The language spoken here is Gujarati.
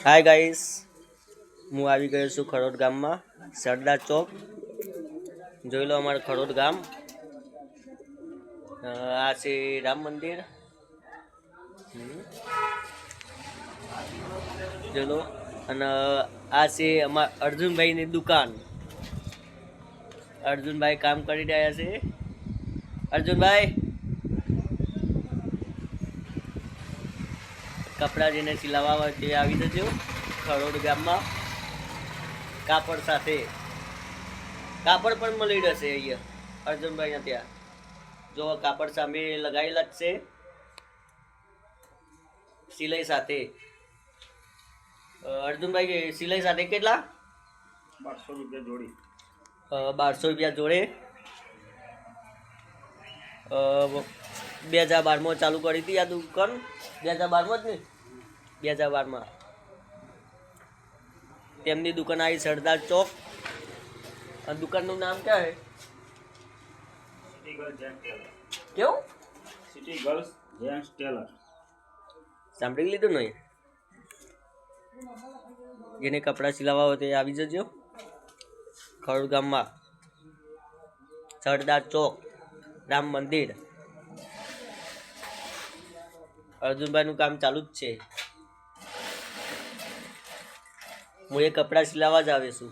હાય ગાઈસ, હું આવી ગયો છું ખરોડ ગામમાં. સરદાર ચોક જોઈ લો, અમારું ખરોડ ગામ. આ છે રામ મંદિર. જોઈ લો. અને આ છે અમારા અર્જુનભાઈની દુકાન. અર્જુનભાઈ કામ કરી રહ્યા છે. અર્જુનભાઈ, કપડાં જેને સિલાવવા હોય તે આવી જજો ખરોડ ગામમાં. કાપડ સાથે કાપડ પણ મળી રહેશે અહીંયા અર્જુનભાઈના ત્યાં. જો કાપડ સામે લગાવેલા જ છે, સિલાઈ સાથે. અર્જુનભાઈ, સિલાઈ સાથે કેટલા? 1200 રૂપિયા જોડી. 1200 રૂપિયા જોડે. 2012માં ચાલુ કરી હતી આ દુકાન. 2012માં જ ને? 2012માં તેમની દુકાન આવી સરદાર ચોક. અને દુકાનનું નામ ક્યાં છે? કેવું? City girls gents tailor. સાંભળી લીધું નહીં? જેને કપડાં સિલાવવા હોય તે આવી જજો ખરોડ ગામમાં. સરદાર ચોક, રામ મંદિર. અર્જુનભાઈનું કામ ચાલુ જ છે. હું એ કપડાં સિલાવવા જ આવે છું.